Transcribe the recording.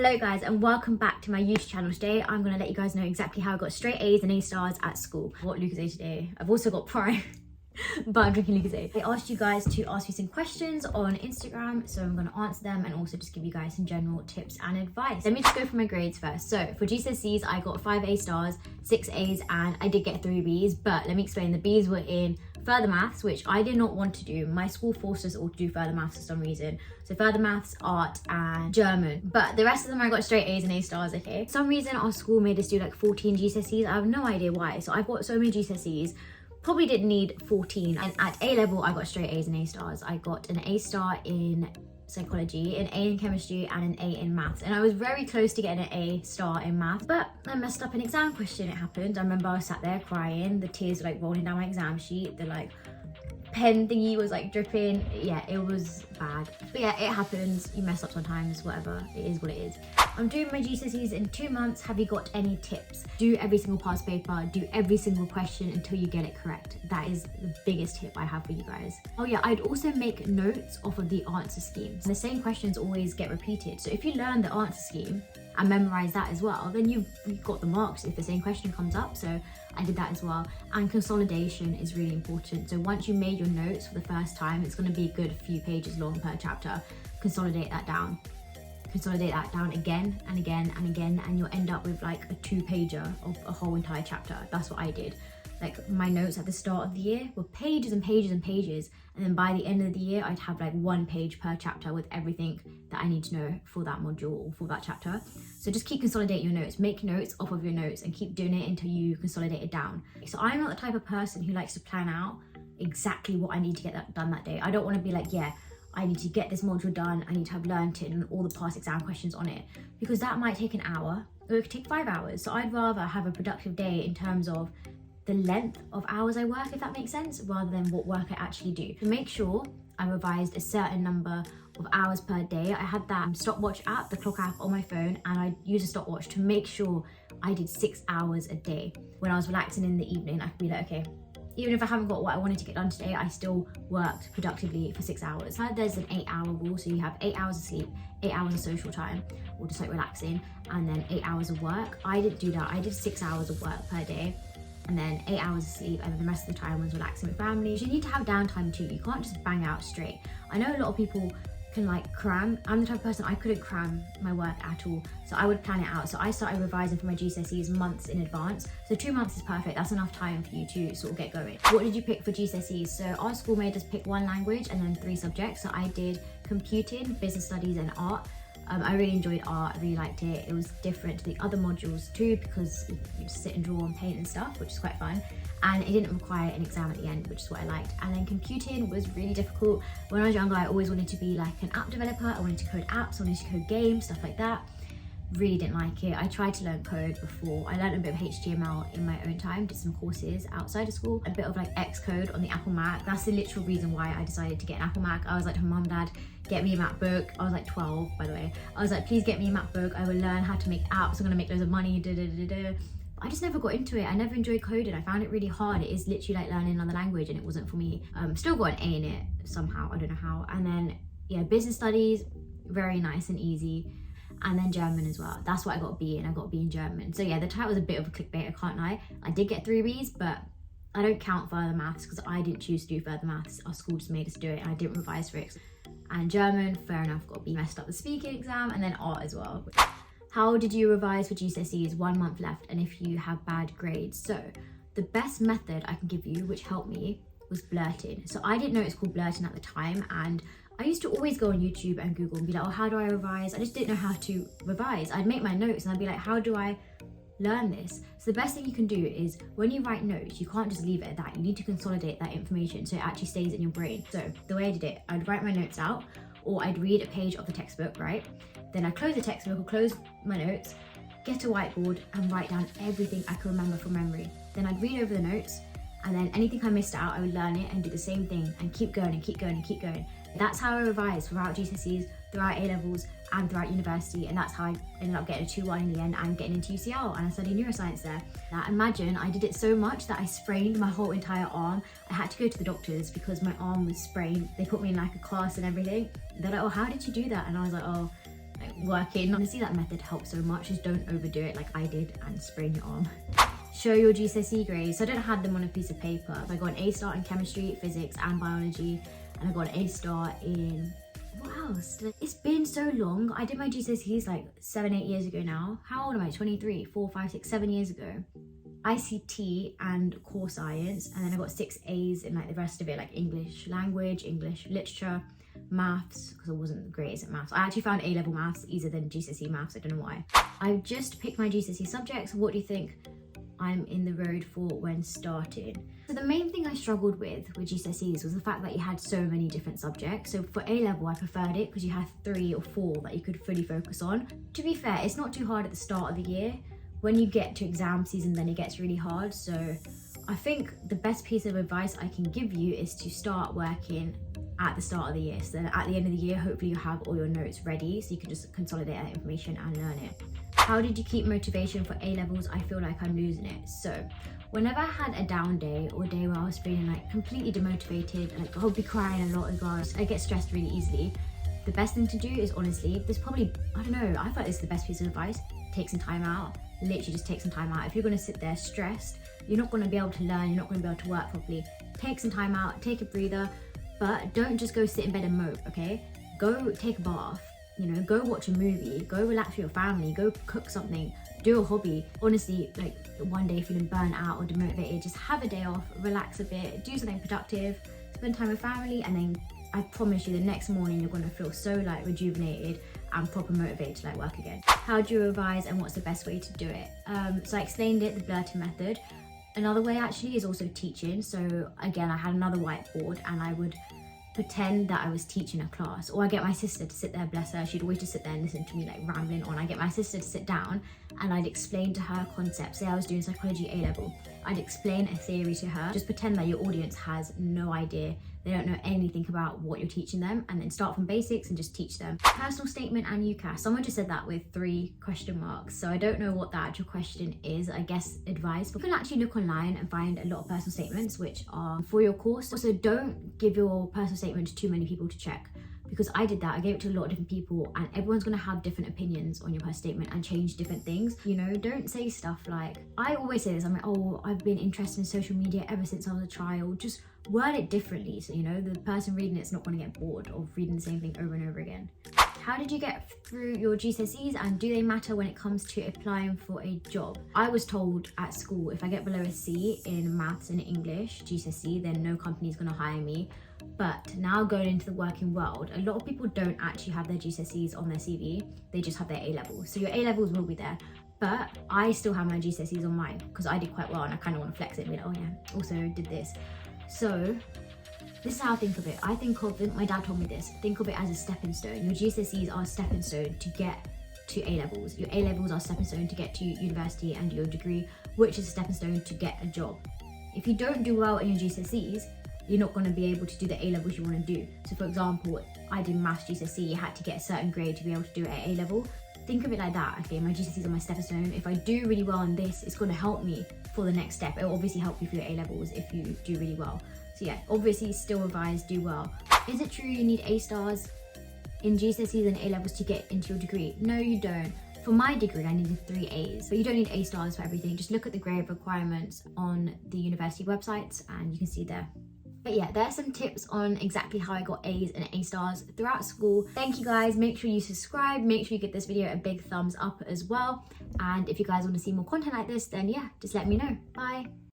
Hello guys and welcome back to my YouTube channel. Today I'm going to let you guys know exactly how I got straight A's and A stars at school. I got Lucas A today. I've also got Prime, but I'm drinking Lucas A. I asked you guys to ask me some questions on Instagram, so I'm going to answer them and also just give you guys some general tips and advice. Let me just go for my grades first. So for GCSEs I got 5 A stars, 6 A's and I did get 3 B's, but let me explain. The B's were in further maths, which I did not want to do. My school forced us all to do further maths for some reason. So further maths, art and German. But the rest of them I got straight A's and A stars, okay? For some reason our school made us do like 14 GCSEs. I have no idea why. So I've got so many GCSEs, probably didn't need 14. And at A level I got straight A's and A stars. I got an A star in psychology, an A in chemistry and an A in maths, and I was very close to getting an A star in maths, but I messed up an exam question. It happened. I remember I was sat there crying, the tears were like rolling down my exam sheet, the like pen thingy was like dripping. Yeah, it was bad, but yeah, it happens. You mess up sometimes, whatever, it is what it is. I'm doing my GCSEs in 2 months. Have you got any tips? Do every single past paper, do every single question until you get it correct. That is the biggest tip I have for you guys. Oh yeah, I'd also make notes off of the answer schemes. The same questions always get repeated, so if you learn the answer scheme and memorize that as well, then you've got the marks if the same question comes up. So I did that as well. And consolidation is really important. So once you made your notes for the first time, it's going to be a good few pages long per chapter. Consolidate that down again and again and again, and you'll end up with like a 2-pager of a whole entire chapter. That's what I did. Like my notes at the start of the year were pages and pages and pages, and then by the end of the year I'd have like 1 page per chapter with everything that I need to know for that module or for that chapter. So just keep consolidating your notes, make notes off of your notes and keep doing it until you consolidate it down. So I'm not the type of person who likes to plan out exactly what I need to get done that day. I don't want to be like, yeah, I need to get this module done, I need to have learned it and all the past exam questions on it, because that might take an hour or it could take 5 hours. So I'd rather have a productive day in terms of the length of hours I work, if that makes sense, rather than what work I actually do. To make sure I revised a certain number of hours per day, I had that stopwatch app, the clock app on my phone, and I used a stopwatch to make sure I did 6 hours a day. When I was relaxing in the evening, I could be like, okay, even if I haven't got what I wanted to get done today, I still worked productively for 6 hours. There's an 8-hour rule, so you have 8 hours of sleep, 8 hours of social time, or just like relaxing, and then 8 hours of work. I didn't do that. I did 6 hours of work per day, and then 8 hours of sleep, and then the rest of the time was relaxing with family. You need to have downtime too. You can't just bang out straight. I know a lot of people can like cram. I'm the type of person, I couldn't cram my work at all, so I would plan it out. So I started revising for my GCSEs months in advance. So 2 months is perfect. That's enough time for you to sort of get going. What did you pick for GCSEs? So our school made us pick 1 language and then 3 subjects. So I did computing, business studies and art. I really enjoyed art, I really liked it. It was different to the other modules too, because you just sit and draw and paint and stuff, which is quite fun. And it didn't require an exam at the end, which is what I liked. And then computing was really difficult. When I was younger, I always wanted to be like an app developer. I wanted to code apps, I wanted to code games, stuff like that. Really didn't like it. I tried to learn code before. I learned a bit of HTML in my own time, did some courses outside of school, a bit of like Xcode on the Apple Mac. That's the literal reason why I decided to get an Apple Mac. I was like to my mum and dad, get me a MacBook. I was like 12, by the way. I was like, please get me a MacBook. I will learn how to make apps. I'm gonna make loads of money, I just never got into it. I never enjoyed coding. I found it really hard. It is literally like learning another language and it wasn't for me. Still got an A in it somehow, I don't know how. And then yeah, business studies, very nice and easy. And then German as well. That's what I got a B in. I got a B in German. So yeah, the title was a bit of a clickbait, I can't lie. I did get 3 B's, but I don't count further maths because I didn't choose to do further maths. Our school just made us do it and I didn't revise for it. And German, fair enough, got a B. Messed up the speaking exam, and then art as well. How did you revise for GCSEs? 1 month left, and if you have bad grades. So the best method I can give you, which helped me, was Blurting. So I didn't know it's called Blurting at the time, and I used to always go on YouTube and Google and be like, oh, how do I revise? I just didn't know how to revise. I'd make my notes and I'd be like, how do I learn this? So the best thing you can do is when you write notes, you can't just leave it at that. You need to consolidate that information so it actually stays in your brain. So the way I did it, I'd write my notes out, or I'd read a page of the textbook, right? Then I'd close the textbook or close my notes, get a whiteboard and write down everything I can remember from memory. Then I'd read over the notes, and then anything I missed out, I would learn it and do the same thing and keep going and keep going and keep going. That's how I revised throughout GCSEs, throughout A-levels and throughout university, and that's how I ended up getting a 2-1 in the end and getting into UCL, and I studied neuroscience there. Now imagine I did it so much that I sprained my whole entire arm. I had to go to the doctors because my arm was sprained. They put me in like a cast and everything. They're like, oh, how did you do that? And I was like, oh, like working. Honestly, that method helps so much. Just don't overdo it like I did and sprain your arm. Show your GCSE grades. So I don't have them on a piece of paper. I got an A star in chemistry, physics and biology, and I got an A star in, what else? It's been so long. I did my GCSEs like 7-8 years ago now. How old am I? 23, 4, 5, 6, 7 years ago. ICT and core science, and then I got 6 A's in like the rest of it, like English language, English literature, maths, because I wasn't great at maths. I actually found A-level maths easier than GCSE maths. I don't know why. I've just picked my GCSE subjects. What do you think I'm in the road for when starting? So the main thing I struggled with GCSEs was the fact that you had so many different subjects. So for A-level, I preferred it because you had 3 or 4 that you could fully focus on. To be fair, it's not too hard at the start of the year. When you get to exam season, then it gets really hard. So I think the best piece of advice I can give you is to start working at the start of the year. So at the end of the year, hopefully you have all your notes ready so you can just consolidate that information and learn it. How did you keep motivation for A-levels? I feel like I'm losing it. So whenever I had a down day or a day where I was feeling like completely demotivated, like I'll be crying a lot as well, I get stressed really easily. The best thing to do is honestly, there's probably, I don't know, I feel like this is the best piece of advice. Take some time out. Literally just take some time out. If you're going to sit there stressed, you're not going to be able to learn, you're not going to be able to work properly. Take some time out, take a breather, but don't just go sit in bed and mope, okay? Go take a bath, you know, go watch a movie, go relax with your family, go cook something, do a hobby. Honestly, like one day feeling burnt out or demotivated, just have a day off, relax a bit, do something productive, spend time with family, and then I promise you the next morning you're going to feel so like rejuvenated and proper motivated to like work again. How do you revise and what's the best way to do it? So I explained it, the Blurting method. Another way actually is also teaching. So again, I had another whiteboard and I would pretend that I was teaching a class, or I get my sister to sit there, bless her, she'd always just sit there and listen to me like rambling on. I get my sister to sit down and I'd explain to her concepts. Say I was doing psychology A-level, I'd explain a theory to her. Just pretend that your audience has no idea, they don't know anything about what you're teaching them, and then start from basics and just teach them. Personal statement and UCAS. Someone just said that with 3 question marks, so I don't know what the actual question is. I guess advice. But you can actually look online and find a lot of personal statements which are for your course. Also, don't give your personal statement to too many people to check, because I did that. I gave it to a lot of different people and everyone's going to have different opinions on your personal statement and change different things. You know, don't say stuff like, I always say this, I'm like, oh, I've been interested in social media ever since I was a child. Just word it differently so, you know, the person reading it's not going to get bored of reading the same thing over and over again. How did you get through your GCSEs and do they matter when it comes to applying for a job? I was told at school if I get below a C in maths and English GCSE, then no company is going to hire me. But now going into the working world, a lot of people don't actually have their GCSEs on their CV, they just have their A-levels. So your A-levels will be there, but I still have my GCSEs on mine because I did quite well and I kind of want to flex it and be like, oh yeah, also did this. So this is how I think of it. I think of it, my dad told me this, think of it as a stepping stone. Your GCSEs are a stepping stone to get to A-levels. Your A-levels are a stepping stone to get to university and your degree, which is a stepping stone to get a job. If you don't do well in your GCSEs, you're not going to be able to do the A-levels you want to do. So for example, I did maths GCSE, you had to get a certain grade to be able to do it at A-level. Think of it like that, okay, my GCSEs are my stepping stone. If I do really well in this, it's going to help me for the next step. It will obviously help you for your A-levels if you do really well. So yeah, obviously still revise, do well. Is it true you need A stars in GCSEs and A-levels to get into your degree? No, you don't. For my degree, I needed 3 A's, but you don't need A stars for everything. Just look at the grade requirements on the university websites and you can see there. But yeah, there are some tips on exactly how I got A's and A stars throughout school. Thank you guys. Make sure you subscribe. Make sure you give this video a big thumbs up as well. And if you guys want to see more content like this, then yeah, just let me know. Bye.